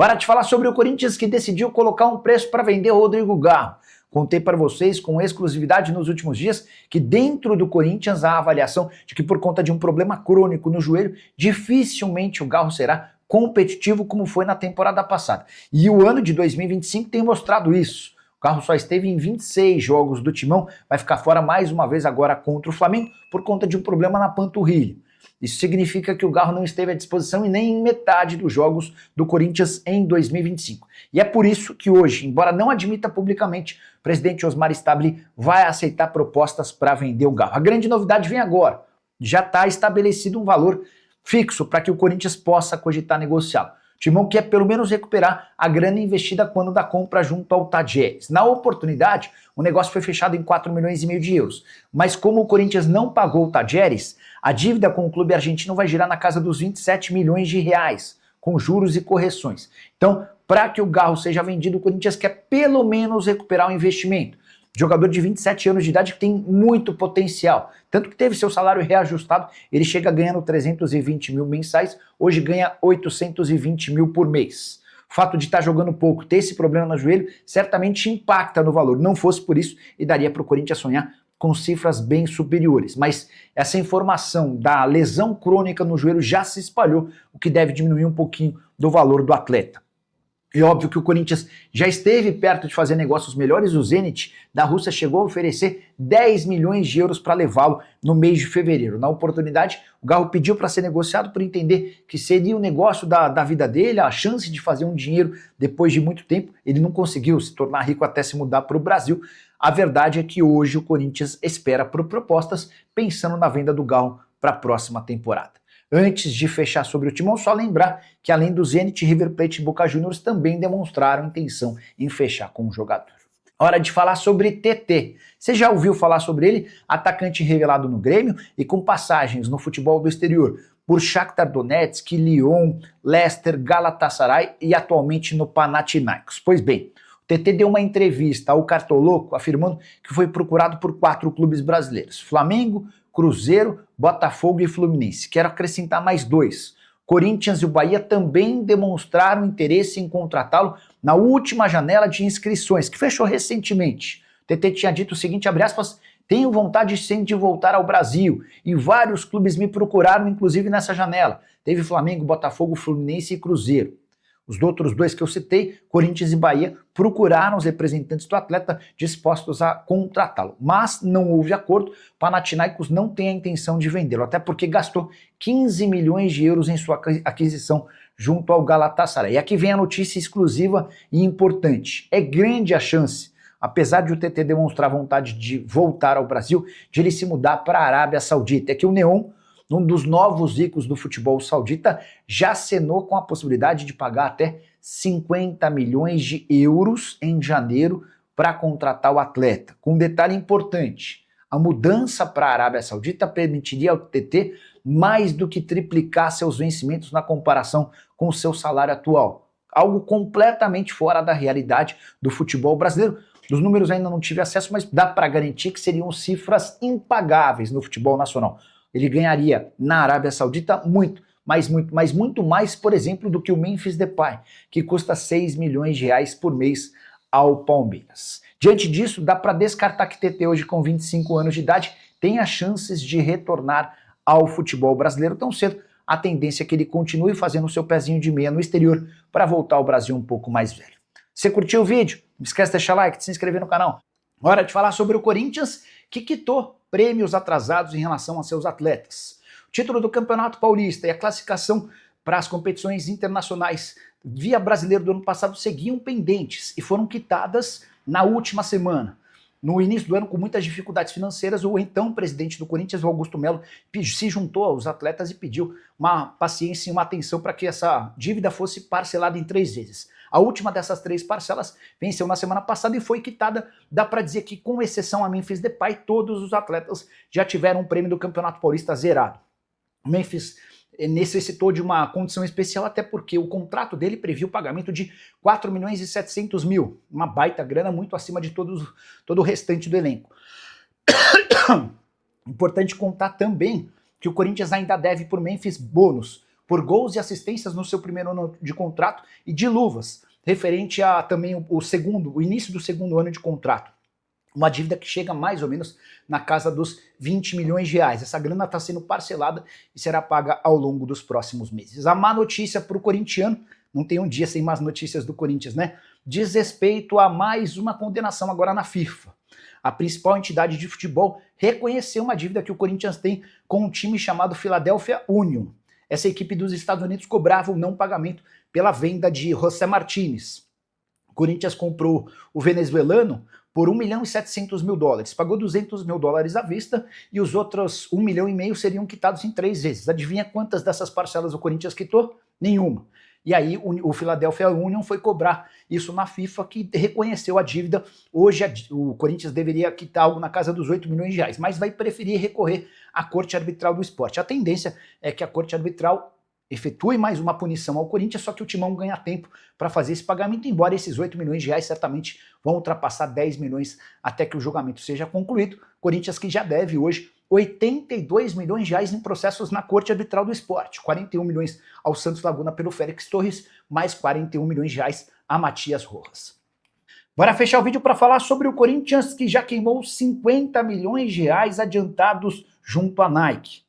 Hora de falar sobre o Corinthians que decidiu colocar um preço para vender o Rodrigo Garro. Contei para vocês com exclusividade nos últimos dias que dentro do Corinthians há a avaliação de que por conta de um problema crônico no joelho, dificilmente o Garro será competitivo como foi na temporada passada. E o ano de 2025 tem mostrado isso. O Garro só esteve em 26 jogos do Timão, vai ficar fora mais uma vez agora contra o Flamengo por conta de um problema na panturrilha. Isso significa que o Garro não esteve à disposição e nem em metade dos jogos do Corinthians em 2025. E é por isso que hoje, embora não admita publicamente, o presidente Osmar Stabile vai aceitar propostas para vender o Garro. A grande novidade vem agora. Já está estabelecido um valor fixo para que o Corinthians possa cogitar negociá-lo. O Timão quer pelo menos recuperar a grana investida quando da compra junto ao Tadieres. Na oportunidade, o negócio foi fechado em 4,5 milhões de euros. Mas como o Corinthians não pagou o Tadieres, a dívida com o clube argentino vai girar na casa dos 27 milhões de reais, com juros e correções. Então, para que o Garro seja vendido, o Corinthians quer pelo menos recuperar o investimento. Jogador de 27 anos de idade que tem muito potencial. Tanto que teve seu salário reajustado, ele chega ganhando 320 mil mensais, hoje ganha 820 mil por mês. O fato de estar jogando pouco, ter esse problema no joelho, certamente impacta no valor. Não fosse por isso, e daria para o Corinthians sonhar com cifras bem superiores. Mas essa informação da lesão crônica no joelho já se espalhou, o que deve diminuir um pouquinho do valor do atleta. É óbvio que o Corinthians já esteve perto de fazer negócios melhores. O Zenit da Rússia chegou a oferecer 10 milhões de euros para levá-lo no mês de fevereiro. Na oportunidade, o Garro pediu para ser negociado por entender que seria o negócio da vida dele, a chance de fazer um dinheiro depois de muito tempo. Ele não conseguiu se tornar rico até se mudar para o Brasil. A verdade é que hoje o Corinthians espera por propostas pensando na venda do Garro para a próxima temporada. Antes de fechar sobre o Timão, só lembrar que além do Zenit, River Plate e Boca Juniors também demonstraram intenção em fechar com o jogador. Hora de falar sobre TT. Você já ouviu falar sobre ele? Atacante revelado no Grêmio e com passagens no futebol do exterior por Shakhtar Donetsk, Lyon, Leicester, Galatasaray e atualmente no Panathinaikos. Pois bem, o TT deu uma entrevista ao Cartoloco afirmando que foi procurado por 4 clubes brasileiros: Flamengo, Cruzeiro, Botafogo e Fluminense. Quero acrescentar mais 2. Corinthians e o Bahia também demonstraram interesse em contratá-lo na última janela de inscrições, que fechou recentemente. O TT tinha dito o seguinte, abre aspas, tenho vontade sim de voltar ao Brasil e vários clubes me procuraram, inclusive nessa janela. Teve Flamengo, Botafogo, Fluminense e Cruzeiro. Os outros 2 que eu citei, Corinthians e Bahia, procuraram os representantes do atleta dispostos a contratá-lo. Mas não houve acordo, Panathinaikos não tem a intenção de vendê-lo, até porque gastou 15 milhões de euros em sua aquisição junto ao Galatasaray. E aqui vem a notícia exclusiva e importante. É grande a chance, apesar de o TT demonstrar vontade de voltar ao Brasil, de ele se mudar para a Arábia Saudita. É que o Neon, um dos novos ricos do futebol saudita, já acenou com a possibilidade de pagar até 50 milhões de euros em janeiro para contratar o atleta. Com um detalhe importante, a mudança para a Arábia Saudita permitiria ao TT mais do que triplicar seus vencimentos na comparação com o seu salário atual. Algo completamente fora da realidade do futebol brasileiro. Dos números ainda não tive acesso, mas dá para garantir que seriam cifras impagáveis no futebol nacional. Ele ganharia na Arábia Saudita muito mais, por exemplo, do que o Memphis Depay, que custa 6 milhões de reais por mês ao Palmeiras. Diante disso, dá para descartar que TT hoje com 25 anos de idade tenha chances de retornar ao futebol brasileiro tão cedo. A tendência é que ele continue fazendo o seu pezinho de meia no exterior para voltar ao Brasil um pouco mais velho. Você curtiu o vídeo? Não esquece de deixar like, de se inscrever no canal. Hora de falar sobre o Corinthians, que quitou prêmios atrasados em relação a seus atletas. O título do Campeonato Paulista e a classificação para as competições internacionais via brasileiro do ano passado seguiam pendentes e foram quitadas na última semana. No início do ano, com muitas dificuldades financeiras, o então presidente do Corinthians, o Augusto Melo, se juntou aos atletas e pediu uma paciência e uma atenção para que essa dívida fosse parcelada em 3 vezes. A última dessas 3 parcelas venceu na semana passada e foi quitada. Dá para dizer que, com exceção a Memphis Depay, todos os atletas já tiveram um prêmio do Campeonato Paulista zerado. O Memphis necessitou de uma condição especial, até porque o contrato dele previa o pagamento de 4 milhões e 700 mil, uma baita grana muito acima de todo o restante do elenco. Importante contar também que o Corinthians ainda deve por Memphis bônus, por gols e assistências no seu primeiro ano de contrato e de luvas, referente a também o início do segundo ano de contrato. Uma dívida que chega mais ou menos na casa dos 20 milhões de reais. Essa grana está sendo parcelada e será paga ao longo dos próximos meses. A má notícia para o corintiano, não tem um dia sem más notícias do Corinthians, né? Diz respeito a mais uma condenação agora na FIFA. A principal entidade de futebol reconheceu uma dívida que o Corinthians tem com um time chamado Philadelphia Union. Essa equipe dos Estados Unidos cobrava o não pagamento pela venda de José Martínez. O Corinthians comprou o venezuelano por $1.700.000. Pagou $200.000 à vista e os outros 1,5 milhão seriam quitados em 3 vezes. Adivinha quantas dessas parcelas o Corinthians quitou? Nenhuma. E aí o Philadelphia Union foi cobrar isso na FIFA, que reconheceu a dívida. Hoje o Corinthians deveria quitar algo na casa dos 8 milhões de reais, mas vai preferir recorrer à Corte Arbitral do Esporte. A tendência é que a Corte Arbitral efetue mais uma punição ao Corinthians, só que o Timão ganha tempo para fazer esse pagamento, embora esses 8 milhões de reais certamente vão ultrapassar 10 milhões até que o julgamento seja concluído. Corinthians que já deve hoje 82 milhões de reais em processos na Corte Arbitral do Esporte, 41 milhões ao Santos Laguna pelo Félix Torres, mais 41 milhões de reais a Matias Rojas. Bora fechar o vídeo para falar sobre o Corinthians, que já queimou 50 milhões de reais adiantados junto à Nike.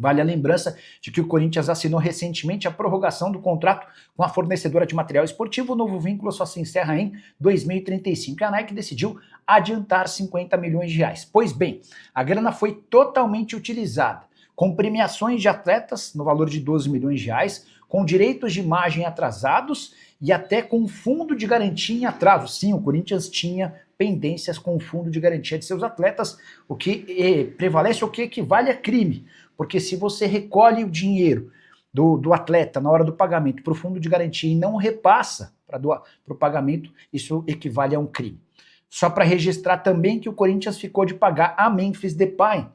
Vale a lembrança de que o Corinthians assinou recentemente a prorrogação do contrato com a fornecedora de material esportivo. O novo vínculo só se encerra em 2035 e a Nike decidiu adiantar 50 milhões de reais. Pois bem, a grana foi totalmente utilizada, com premiações de atletas no valor de 12 milhões de reais, com direitos de imagem atrasados e até com fundo de garantia em atraso. Sim, o Corinthians tinha pendências com o fundo de garantia de seus atletas, o que prevalece, o que equivale a crime. Porque se você recolhe o dinheiro do atleta na hora do pagamento para o fundo de garantia e não repassa para o pagamento, isso equivale a um crime. Só para registrar também que o Corinthians ficou de pagar a Memphis Depay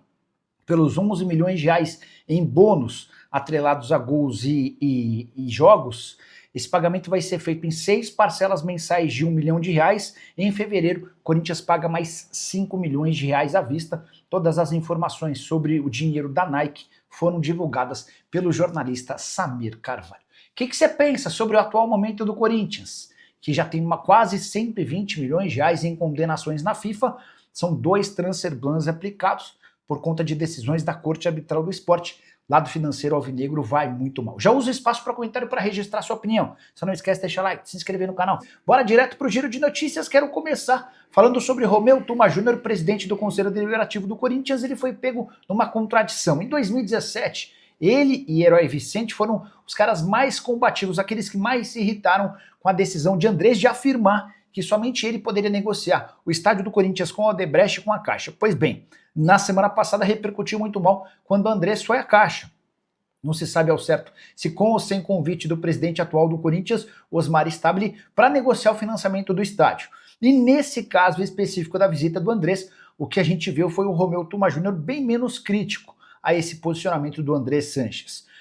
pelos 11 milhões de reais em bônus atrelados a gols e jogos. Esse pagamento vai ser feito em 6 parcelas mensais de 1 milhão de reais. Em fevereiro, o Corinthians paga mais 5 milhões de reais à vista. Todas as informações sobre o dinheiro da Nike foram divulgadas pelo jornalista Samir Carvalho. O que você pensa sobre o atual momento do Corinthians, que já tem quase 120 milhões de reais em condenações na FIFA? São 2 transfer bans aplicados por conta de decisões da Corte Arbitral do Esporte. Lado financeiro alvinegro vai muito mal. Já usa o espaço para comentário para registrar sua opinião. Só não esquece de deixar like, se inscrever no canal. Bora direto para o giro de notícias. Quero começar falando sobre Romeu Tuma Júnior, presidente do Conselho Deliberativo do Corinthians. Ele foi pego numa contradição. Em 2017, ele e Herói Vicente foram os caras mais combativos, aqueles que mais se irritaram com a decisão de Andrés de afirmar que somente ele poderia negociar o estádio do Corinthians com a Odebrecht e com a Caixa. Pois bem, na semana passada repercutiu muito mal quando o Andrés foi à Caixa. Não se sabe ao certo se com ou sem convite do presidente atual do Corinthians, Osmar Stabile, para negociar o financiamento do estádio. E nesse caso específico da visita do Andrés, o que a gente viu foi o Romeu Tuma Júnior bem menos crítico a esse posicionamento do Andrés Sanches.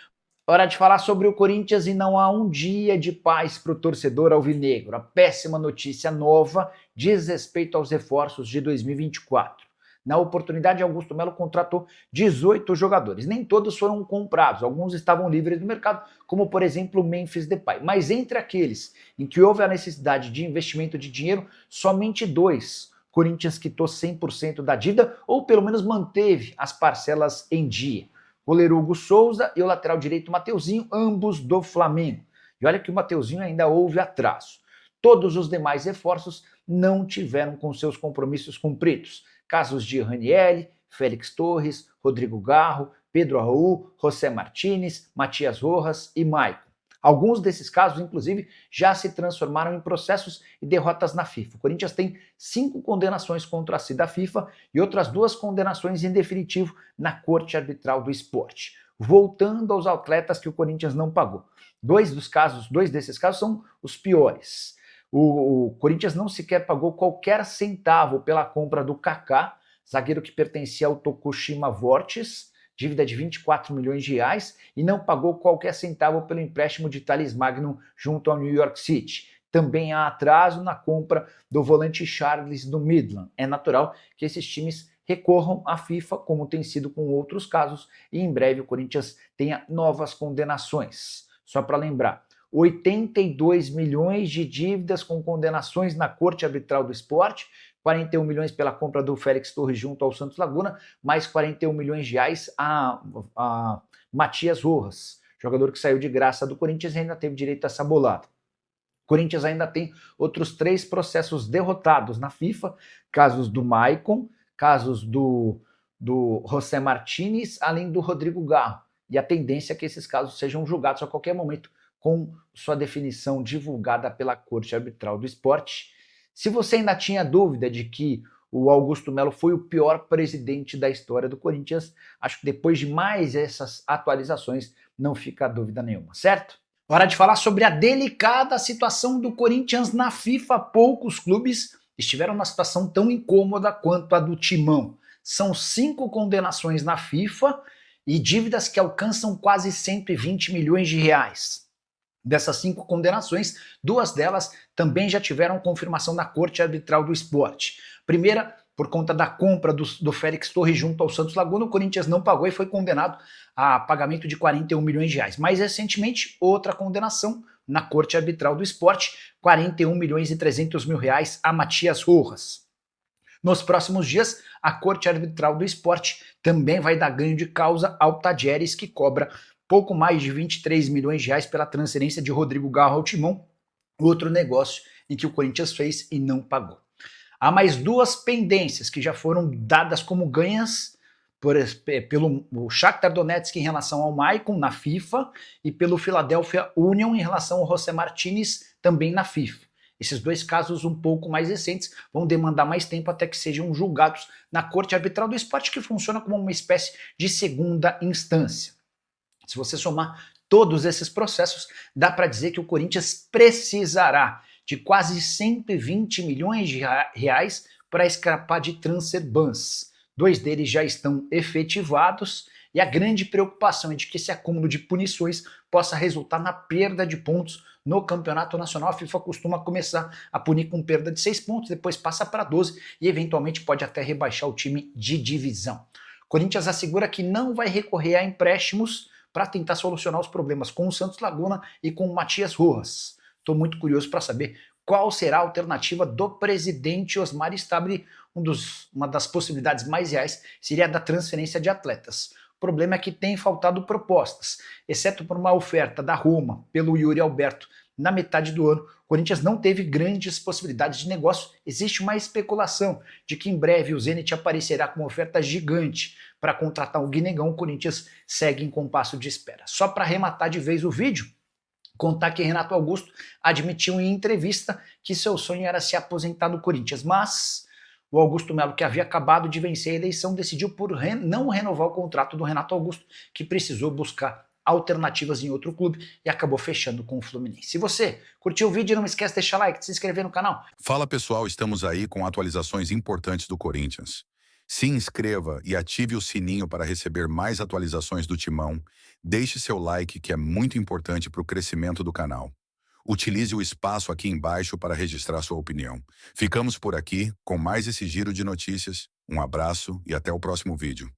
Hora de falar sobre o Corinthians e não há um dia de paz para o torcedor alvinegro. A péssima notícia nova diz respeito aos reforços de 2024. Na oportunidade, Augusto Melo contratou 18 jogadores. Nem todos foram comprados, alguns estavam livres no mercado, como por exemplo o Memphis Depay. Mas entre aqueles em que houve a necessidade de investimento de dinheiro, somente 2. Corinthians quitou 100% da dívida ou pelo menos manteve as parcelas em dia. O goleiro Hugo Souza e o lateral direito Mateuzinho, ambos do Flamengo. E olha que o Mateuzinho ainda houve atraso. Todos os demais reforços não tiveram com seus compromissos cumpridos. Casos de Ranieri, Félix Torres, Rodrigo Garro, Pedro Raul, José Martínez, Matias Rojas e Maicon. Alguns desses casos, inclusive, já se transformaram em processos e derrotas na FIFA. O Corinthians tem 5 condenações contra si da FIFA e outras 2 condenações em definitivo na Corte Arbitral do Esporte. Voltando aos atletas que o Corinthians não pagou. 2 desses casos são os piores. O Corinthians não sequer pagou qualquer centavo pela compra do Kaká, zagueiro que pertencia ao Tokushima Vortis, dívida de 24 milhões de reais, e não pagou qualquer centavo pelo empréstimo de Thales Magno junto ao New York City. Também há atraso na compra do volante Charles do Midland. É natural que esses times recorram à FIFA, como tem sido com outros casos, e em breve o Corinthians tenha novas condenações. Só para lembrar, 82 milhões de dívidas com condenações na Corte Arbitral do Esporte, 41 milhões pela compra do Félix Torres junto ao Santos Laguna, mais 41 milhões de reais a Matias Rojas, jogador que saiu de graça do Corinthians e ainda teve direito a essa bolada. O Corinthians ainda tem outros 3 processos derrotados na FIFA, casos do Maicon, casos do José Martínez, além do Rodrigo Garro. E a tendência é que esses casos sejam julgados a qualquer momento com sua definição divulgada pela Corte Arbitral do Esporte. Se você ainda tinha dúvida de que o Augusto Melo foi o pior presidente da história do Corinthians, acho que depois de mais essas atualizações não fica dúvida nenhuma, certo? Hora de falar sobre a delicada situação do Corinthians na FIFA. Poucos clubes estiveram numa situação tão incômoda quanto a do Timão. São 5 condenações na FIFA e dívidas que alcançam quase 120 milhões de reais. Dessas 5 condenações, 2 delas também já tiveram confirmação na Corte Arbitral do Esporte. Primeira, por conta da compra do Félix Torres junto ao Santos Laguna, o Corinthians não pagou e foi condenado a pagamento de 41 milhões de reais. Mais recentemente, outra condenação na Corte Arbitral do Esporte, 41 milhões e 300 mil reais a Matias Rojas. Nos próximos dias, a Corte Arbitral do Esporte também vai dar ganho de causa ao Tadieres, que cobra pouco mais de 23 milhões de reais pela transferência de Rodrigo Garro ao Timão, outro negócio em que o Corinthians fez e não pagou. Há mais 2 pendências que já foram dadas como ganhas pelo Shakhtar Donetsk em relação ao Maicon na FIFA e pelo Philadelphia Union em relação ao José Martínez também na FIFA. Esses 2 casos um pouco mais recentes vão demandar mais tempo até que sejam julgados na Corte Arbitral do Esporte, que funciona como uma espécie de segunda instância. Se você somar todos esses processos, dá para dizer que o Corinthians precisará de quase 120 milhões de reais para escapar de transfer bans. 2 deles já estão efetivados e a grande preocupação é de que esse acúmulo de punições possa resultar na perda de pontos no Campeonato Nacional. A FIFA costuma começar a punir com perda de 6 pontos, depois passa para 12 e eventualmente pode até rebaixar o time de divisão. O Corinthians assegura que não vai recorrer a empréstimos para tentar solucionar os problemas com o Santos Laguna e com o Matias Rojas. Estou muito curioso para saber qual será a alternativa do presidente Osmar Stabile. Uma das possibilidades mais reais seria a da transferência de atletas. O problema é que tem faltado propostas, exceto por uma oferta da Roma pelo Yuri Alberto na metade do ano. O Corinthians não teve grandes possibilidades de negócio. Existe uma especulação de que em breve o Zenit aparecerá com uma oferta gigante para contratar o Guinegão. O Corinthians segue em compasso de espera. Só para arrematar de vez o vídeo, contar que Renato Augusto admitiu em entrevista que seu sonho era se aposentar do Corinthians, mas o Augusto Melo, que havia acabado de vencer a eleição, decidiu por não renovar o contrato do Renato Augusto, que precisou buscar alternativas em outro clube e acabou fechando com o Fluminense. Se você curtiu o vídeo, não esquece de deixar like, de se inscrever no canal. Fala pessoal, estamos aí com atualizações importantes do Corinthians. Se inscreva e ative o sininho para receber mais atualizações do Timão. Deixe seu like, que é muito importante para o crescimento do canal. Utilize o espaço aqui embaixo para registrar sua opinião. Ficamos por aqui com mais esse giro de notícias. Um abraço e até o próximo vídeo.